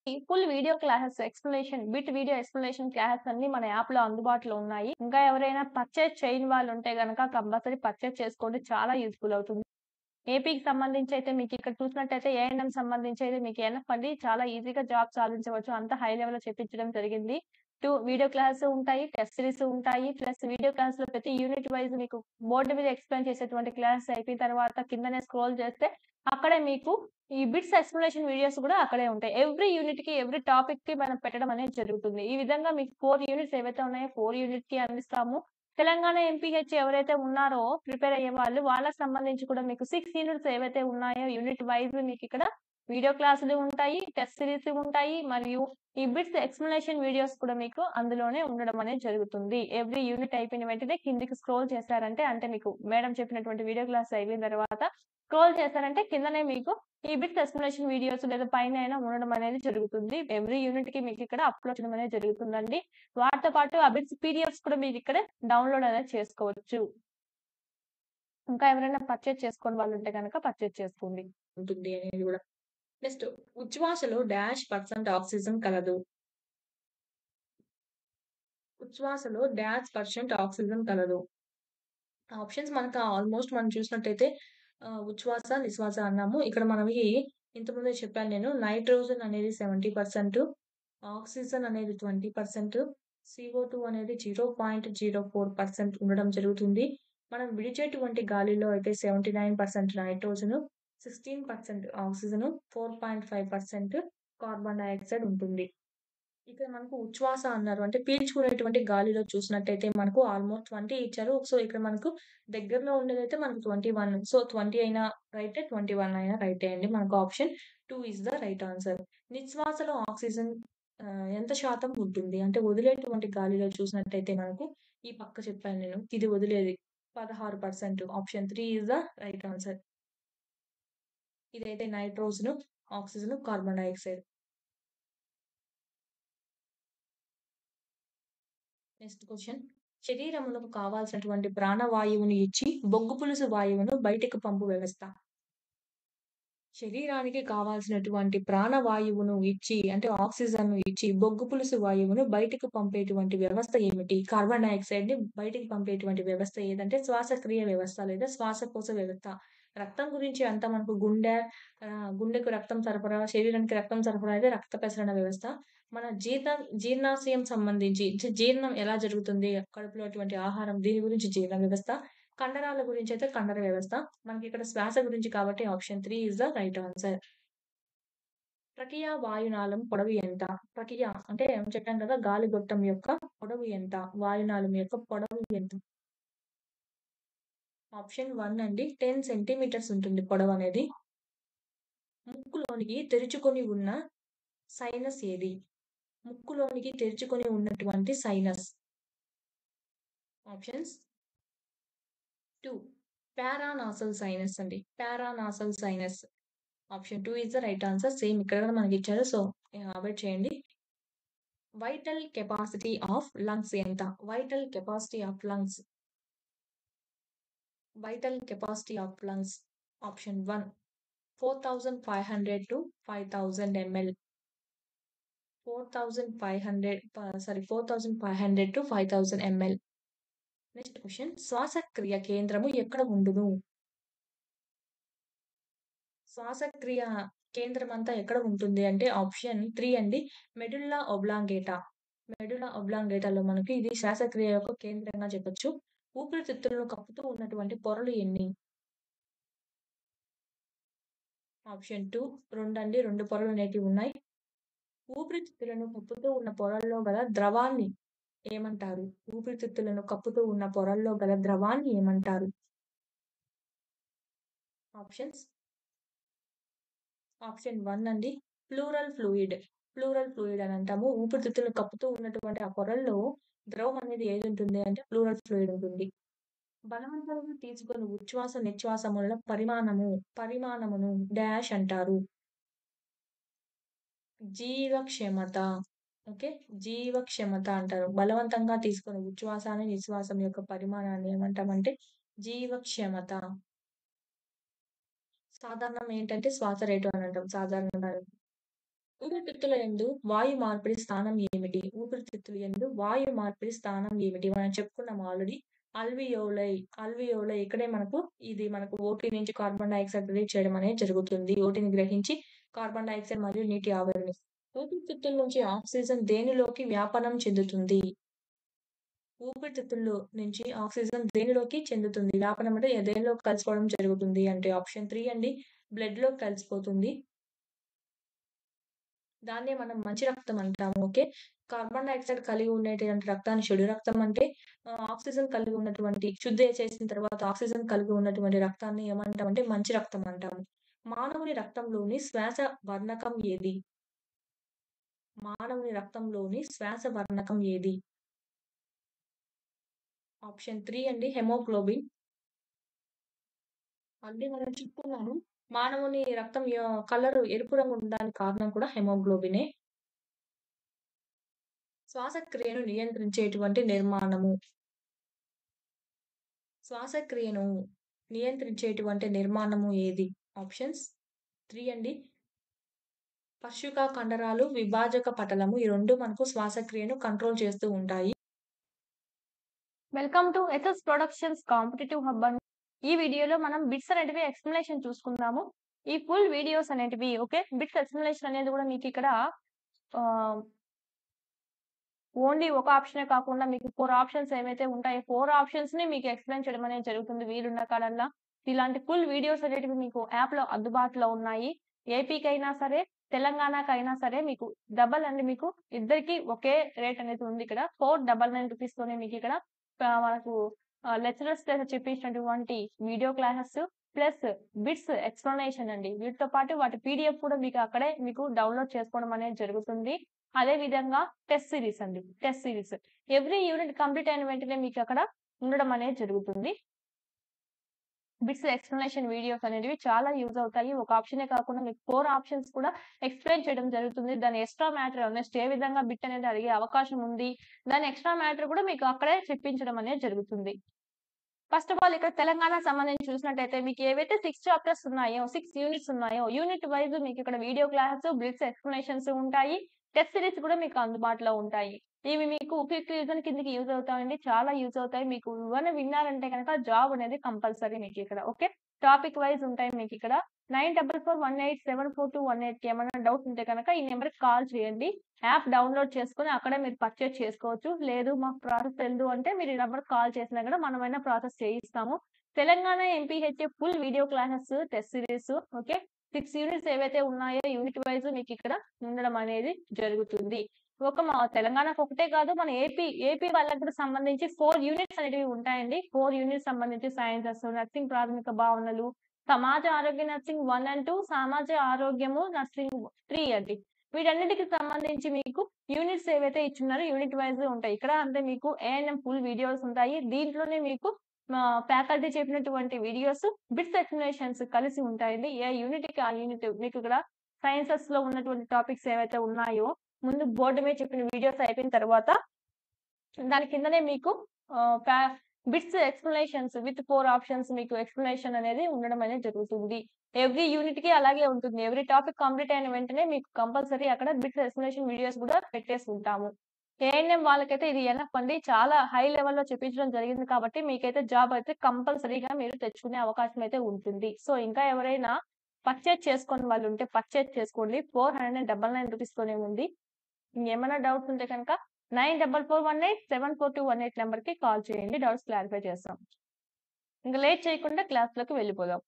Full video classes bit video explanation classes అన్నీ మన యాప్‌లో అందుబాటులో ఉన్నాయి. ఇంకా ఎవరైనా పర్చేజ్ చేయని వాళ్ళుంటే గనక కంపల్సరీ పర్చేజ్ చేసుకోండి. చాలా యూజ్‌ఫుల్ అవుతుంది. ఏపీకి సంబంధించయితే మీకిక్కడ చూసినట్టయితే ఏఎన్ఎం సంబంధించయితే మీకు ఎనఫ్ అండి. చాలా ఈజీగా జాబ్ సాధించవచ్చు. అంత హై లెవెల్‌లో చెప్పించడం జరిగింది. 2 వీడియో క్లాసెస్ ఉంటాయి. టెస్ట్ సీరీస్ ఉంటాయి. ప్లస్ వీడియో క్లాస్‌లో ప్రతి యూనిట్ వైస్ మీకు బోర్డ్ మీద ఎక్స్‌ప్లెయిన్ చేసేటువంటి క్లాసెస్ అయిపోయిన తర్వాత కిందనే స్క్రోల్ చేస్తే అక్కడే మీకు ఈ బిట్స్ ఎక్స్‌ప్లనేషన్ వీడియోస్ గూడా అక్కడే ఉంటాయి. ఎవ్రీ యూనిట్‌కి, ఎవ్రీ టాపిక్‌కి మనం పెట్టడం అనేది జరుగుతుంది. ఈ విధంగా మీకు 4 యూనిట్స్ ఏవైతే ఉన్నాయో 4 యూనిట్‌కి అందిస్తాము. తెలంగాణ ఎంపీహెచ్ ఎవరైతే ఉన్నారో ప్రిపేర్ అయ్యేవాళ్ళు వాళ్ళకి సంబంధించి కూడా మీకు 6 యూనిట్స్ ఏవైతే ఉన్నాయో యూనిట్ వైస్ మీకిక్కడ వీడియో క్లాసులు ఉంటాయి. టెస్ట్ సీరీస్ ఉంటాయి. మరియు ఈ బిట్స్ ఎక్స్‌ప్లనేషన్ వీడియోస్ కూడా మీకు అందులోనే ఉండడం అనేది జరుగుతుంది. ఎవ్రీ యూనిట్ అయిపోయిన వెంటనే కిందకి స్క్రోల్ చేశారంటే అంటే మీకు మేడం చెప్పినటువంటి వీడియో క్లాస్ అయిపోయిన తర్వాత స్క్రోల్ చేశారంటే కిందనే మీకు ఈ బిట్స్ ఎక్స్‌ప్లనేషన్ వీడియోస్ లేదా పైనైనా ఉండడం అనేది జరుగుతుంది. ఎవ్రీ యూనిట్‌కి మీకిక్కడ అప్‌లోడ్ చేయడం అనేది జరుగుతుందండి. వాటితో పాటు ఆ బిట్స్ పీడీఎఫ్స్ కూడా మీరిక్కడ డౌన్‌లోడ్ అనేది చేసుకోవచ్చు. ఇంకా ఎవరైనా పర్చేజ్ చేసుకోని వాళ్ళుంటే గనక పర్చేజ్ చేసుకోండి. ఉంటుంది అనేది గూడా. నెక్స్ట్ ఉచ్ఛ్వాసలో డాష్ పర్సెంట్ ఆక్సిజన్ కలదు. ఉచ్ఛ్వాసలో డాష్ పర్సెంట్ ఆక్సిజన్ కలదు. ఆప్షన్స్ మనకు ఆల్మోస్ట్ మనం చూసినట్టయితే ఉచ్ఛ్వాస, నిశ్వాస అన్నాము. ఇక్కడ మనవి ఇంతకుముందే చెప్పాను నేను. నైట్రోజన్ అనేది 70%, ఆక్సిజన్ అనేది 20%, CO2 అనేది 0.04% ఉండడం జరుగుతుంది. మనం విడిచేటువంటి గాలిలో అయితే 79% నైట్రోజను, 16% ఆక్సిజను, 4.5% కార్బన్ డయాక్సైడ్ ఉంటుంది. ఇక్కడ మనకు ఉచ్ఛ్వాస అన్నారు. అంటే పీల్చుకునేటువంటి గాలిలో చూసినట్టయితే మనకు ఆల్‌మోస్ట్ 20 ఇచ్చారు. సో, ఇక్కడ మనకు దగ్గరలో ఉండేదైతే మనకు 21. సో, 20 అయినా రైటే, 21 అయినా రైటే అండి. మనకు option 2 is the right answer. నిశ్వాసలో ఆక్సిజన్ ఎంత శాతం ఉంటుంది? అంటే వదిలేటువంటి గాలిలో చూసినట్టయితే మనకు ఈ పక్క చెప్పాను నేను. ఇది వదిలేది 16%. Option 3 is the right answer. ఇదైతే nitrogen, oxygen, carbon dioxide. Next question. శరీరమునకు కావాల్సినటువంటి ప్రాణవాయువుని ఇచ్చి, బొగ్గు పులుసు వాయువును బయటికి పంపు వ్యవస్థ. శరీరానికి కావాల్సినటువంటి ప్రాణవాయువును ఇచ్చి, అంటే ఆక్సిజన్‌ను ఇచ్చి, బొగ్గు పులుసు వాయువును బయటికి పంపేటువంటి వ్యవస్థ ఏమిటి? కార్బన్ డయాక్సైడ్‌ని బయటికి పంపేటువంటి వ్యవస్థ ఏదంటే శ్వాసక్రియ వ్యవస్థ లేదా శ్వాసకోశ వ్యవస్థ. రక్తం గురించి అంతా మనకు గుండెకు రక్తం సరఫరా, శరీరానికి రక్తం సరఫరా అయితే రక్త ప్రసరణ వ్యవస్థ. మన జీర్ణాశయం సంబంధించి జీర్ణం ఎలా జరుగుతుంది? కడుపులో అటువంటి ఆహారం దీని గురించి జీర్ణ వ్యవస్థ. కండరాల గురించయితే కండర వ్యవస్థ. మనకిక్కడ శ్వాస గురించి కాబట్టి option 3 is the right answer. Trachea వాయునాళం పొడవు ఎంత? ట్రకియా అంటే చెప్పాను కదా! గాలిగొట్టం యొక్క పొడవు ఎంత? వాయునాళం యొక్క పొడవు ఎంత? ఆప్షన్ 1 అండి. 10 సెంటీమీటర్స్ ఉంటుంది పొడవనేది. ముక్కులోనికి తెరుచుకొని ఉన్న సైనస్ ఏది? ముక్కులోనికి తెరుచుకొని ఉన్నటువంటి సైనస్. ఆప్షన్స్ 2 పారానాసల్ సైనస్ అండి. Paranasal sinus. Option 2 is the right answer. Same ఇక్కడ కూడా మనకిచ్చారు. సో, అవాయిడ్ చేయండి. వైటల్ కెపాసిటీ ఆఫ్ లంగ్స్ ఎంత? Vital capacity of lungs. Vital capacity of lungs. Option 1 4,500 to 5,000 ML. 4,500 to 5,000 ML. Next question. శ్వాసక్రియ కేంద్రము ఎక్కడ ఉండును? శ్వాసక్రియ కేంద్రమంతా ఎక్కడ ఉంటుంది అంటే ఆప్షన్ 3 అండి. మెడుల్లా ఒబ్లాంగేటా. మెడుల్లా ఒబ్లాంగేటాలో మనకి ఇది శ్వాసక్రియ యొక్క కేంద్రంగా చెప్పొచ్చు. ఊపిరితిత్తులను కప్పుతూ ఉన్నటువంటి పొరలు ఎన్ని? ఆప్షన్ 2 2 2 పొరలనేటివి ఉన్నాయి. ఊపిరితిత్తులను కప్పుతూ ఉన్న పొరల్లో గల ద్రవాన్ని ఏమంటారు? ఊపిరితిత్తులను కప్పుతూ ఉన్న పొరల్లో గల ద్రవాన్ని ఏమంటారు? ఆప్షన్స్. ఆప్షన్ 1 అండి. Pleural fluid. ప్లూరల్ ఫ్లూయిడ్ అని అంటాము. ఊపిరితిత్తులను కప్పుతూ ఉన్నటువంటి ఆ పొరల్లో ద్రవం అనేది ఏదుంటుంది అంటే ప్లూరల్ ఫ్లూయిడ్ ఉంటుంది. బలవంతంగా తీసుకొని ఉచ్ఛ్వాస, నిశ్వాసముల పరిమాణమును డాష్ అంటారు. జీవక్షమత. ఓకే. జీవక్షమత అంటారు. బలవంతంగా తీసుకొని ఉచ్ఛ్వాసాన్ని, నిశ్వాసం యొక్క పరిమాణాన్ని ఏమంటామంటే జీవక్షమత. సాధారణం ఏంటంటే శ్వాస రేటు అని అంటాం సాధారణంగా. ఊపిరితిత్తుల యందు వాయు మార్పిడి స్థానం ఏమిటి? ఊపిరితిత్తుల యందు వాయు మార్పిడి స్థానం ఏమిటి? మనం చెప్పుకున్నాం ఆల్రెడీ. అల్వియోలై. అల్వియోలై ఇక్కడే మనకు ఓటీ నుంచి కార్బన్ డయాక్సైడ్ రిలీజ్ చేయడం అనేది జరుగుతుంది. ఓటీని గ్రహించి కార్బన్ డయాక్సైడ్ మరియు నీటి ఆవిరిని. ఊపిరితిత్తుల నుంచి ఆక్సిజన్ దేనిలోకి వ్యాపనం చెందుతుంది? ఊపిరితిత్తుల్లో నుంచి ఆక్సిజన్ దేనిలోకి చెందుతుంది? వ్యాపనం అంటే దేనిలోకి కలిసిపోవడం జరుగుతుంది అంటే ఆప్షన్ 3 అండి. బ్లడ్‌లోకి కలిసిపోతుంది. దాన్నే మనం మంచి రక్తం అంటాము. ఓకే. కార్బన్ డయాక్సైడ్ కలిగి ఉండేటువంటి రక్తాన్ని చెడు రక్తం అంటే, ఆక్సిజన్ కలిగి ఉన్నటువంటి శుద్ధి చేసిన తర్వాత ఆక్సిజన్ కలిగి ఉన్నటువంటి రక్తాన్ని ఏమంటామంటే మంచి రక్తం అంటాము. మానవుని రక్తంలోని శ్వాస వర్ణకం ఏది? మానవుని రక్తంలోని శ్వాస వర్ణకం ఏది? ఆప్షన్ 3 అండి హెమోగ్లోబిన్. ఆల్రెడీ మనం చెప్పుకున్నాము. మానవుని రక్తం కలర్ ఎరుపు రంగు ఉండడానికి కారణం కూడా హెమోగ్లోబినే. శ్వాసక్రియను నియంత్రించేటువంటి నిర్మాణము. శ్వాసక్రియను నియంత్రించేటువంటి నిర్మాణము ఏది? ఆప్షన్స్ 3 అండి. పర్షిక కండరాలు, విభాజక పటలము ఈ 2 మనకు శ్వాసక్రియను కంట్రోల్ చేస్తూ ఉంటాయి. Welcome to ethos productions competitive hub అండి. ఈ వీడియోలో మనం బిట్స్ అనేటివి ఎక్స్ప్లెనేషన్ చూసుకుందాము. ఈ ఫుల్ వీడియోస్ అనేటివి ఓకే. బిట్స్ ఎక్స్ప్లెనేషన్ అనేది కూడా మీకు ఇక్కడ ఓన్లీ ఒక ఆప్షనే కాకుండా మీకు 4 ఆప్షన్స్ ఏవైతే ఉంటాయో 4 ఆప్షన్స్‌ని మీకు ఎక్స్‌ప్లెయిన్ చేయడం అనేది జరుగుతుంది వీలున్న కాడల్లా. ఇలాంటి ఫుల్ వీడియోస్ అనేటివి మీకు యాప్‌లో అందుబాటులో ఉన్నాయి. ఏపీకైనా సరే, తెలంగాణకైనా సరే మీకు డబల్ అండి మీకు ఇద్దరికీ ఒకే రేట్ అనేది ఉంది ఇక్కడ. 499 రూపీస్‌తోనే మీకిక్కడ మనకు లెక్చరర్స్ చేత చెప్పించినటువంటి video classes plus bits explanation అండి. వీటితో పాటు వాటి పీడీఎఫ్ కూడా మీకు అక్కడే మీకు డౌన్‌లోడ్ చేసుకోవడం అనేది జరుగుతుంది. అదే విధంగా టెస్ట్ సీరీస్ అండి. Test series. Every unit complete అయిన వెంటనే మీకు అక్కడ ఉండడం అనేది జరుగుతుంది. బిట్స్ ఎక్స్‌ప్లనేషన్ వీడియోస్ అనేటివి చాలా యూజ్ అవుతాయి. ఒక ఆప్షనే కాకుండా మీకు 4 ఆప్షన్స్ కూడా ఎక్స్‌ప్లెయిన్ చేయడం జరుగుతుంది. దాని ఎక్స్‌ట్రా మ్యాటర్ నెక్స్ట్ ఏ విధంగా బిట్ అనేది అడిగే అవకాశం ఉంది. దాని ఎక్స్‌ట్రా మ్యాటర్ కూడా మీకు అక్కడే చెప్పించడం అనేది జరుగుతుంది. ఫస్ట్ ఆఫ్ ఆల్ ఇక్కడ తెలంగాణకు సంబంధించి చూసినట్టయితే మీకు ఏవైతే 6 చాప్టర్స్ ఉన్నాయో, 6 యూనిట్స్ ఉన్నాయో, యూనిట్ వైస్ మీకు ఇక్కడ వీడియో క్లాసెస్, బిట్స్ ఎక్స్‌ప్లనేషన్స్ ఉంటాయి. టెస్ట్ సిరీస్ కూడా మీకు అందుబాటులో ఉంటాయి. ఇవి మీకు క్విక్ రివిజన్ కిందకి యూజ్ అవుతాయండి. చాలా యూజ్ అవుతాయి. మీకు ఇవన్నీ విన్నారంటే గనక జాబ్ అనేది కంపల్సరీ మీకిక్కడ. ఓకే. టాపిక్ వైస్ ఉంటాయి మీకిక్కడ. 9441874218కి ఏమైనా డౌట్స్ ఉంటే గనక ఈ నంబర్‌కి కాల్ చేయండి. యాప్ డౌన్‌లోడ్ చేసుకొని అక్కడే మీరు పర్చేజ్ చేసుకోవచ్చు. లేదు మాకు ప్రాసెస్ తెలీదు అంటే మీరు ఈ నంబర్‌కి కాల్ చేసినా గూడా మనమైనా ప్రాసెస్ చేయిస్తాము. Telangana MPHA full video classes, test series okay. 6 units ఏవైతే ఉన్నాయో యూనిట్ వైస్ మీకిక్కడ ఉండడం అనేది జరుగుతుంది. ఒక మా తెలంగాణకు ఒకటే కాదు మన ఏపీ వాళ్ళకి కూడా సంబంధించి 4 యూనిట్స్ అనేటివి ఉంటాయండి. 4 యూనిట్స్ సంబంధించి సైన్సెస్, నర్సింగ్ ప్రాథమిక భావనలు, సమాజ ఆరోగ్య నర్సింగ్ 1 అండ్ 2, సమాజ ఆరోగ్యము నర్సింగ్ 3 అండి. వీటన్నిటికి సంబంధించి మీకు యూనిట్స్ ఏవైతే ఇచ్చున్నారో యూనిట్ వైస్ ఉంటాయి. ఇక్కడ అంటే మీకు ఏఎన్ఎం ఫుల్ వీడియోస్ ఉంటాయి. దీంట్లోనే మీకు ఫ్యాకల్టీ చెప్పినటువంటి వీడియోస్, బిట్స్ ఎక్స్‌ప్లనేషన్స్ కలిసి ఉంటాయండి. ఏ యూనిట్‌కి ఆ యూనిట్ మీకు ఇక్కడ సైన్సెస్‌లో ఉన్నటువంటి టాపిక్స్ ఏవైతే ఉన్నాయో ముందు బోర్డ్ మీద చెప్పిన వీడియోస్ అయిపోయిన తర్వాత దాని కిందనే మీకు బిట్స్ ఎక్స్‌ప్లనేషన్స్ విత్ 4 ఆప్షన్స్ మీకు ఎక్స్‌ప్లనేషన్ అనేది ఉండడం అనేది జరుగుతుంది. ఎవ్రీ యూనిట్‌కి అలాగే ఉంటుంది. ఎవ్రీ టాపిక్ కంప్లీట్ అయిన వెంటనే మీకు కంపల్సరీ అక్కడ బిట్స్ ఎక్స్‌ప్లనేషన్ వీడియోస్ కూడా పెట్టేసి ఉంటాము. ఏఎన్ఎం వాళ్ళకైతే ఇది ఎనఫ్ అండి. చాలా హై లెవెల్‌లో చెప్పించడం జరిగింది కాబట్టి మీకైతే జాబ్ అయితే కంపల్సరీగా మీరు తెచ్చుకునే అవకాశం అయితే ఉంటుంది. సో, ఇంకా ఎవరైనా పర్చేజ్ చేసుకోని వాళ్ళు ఉంటే పర్చేజ్ చేసుకోండి. 499 రూపీస్‌తోనే ఉంది. ఇంకేమైనా డౌట్స్ ఉంటే కనుక 9441874218 నంబర్‌కి కాల్ చేయండి. డౌట్స్ క్లారిఫై చేస్తాం. ఇంక లేట్ చేయకుండా క్లాస్‌లోకి వెళ్ళిపోదాం.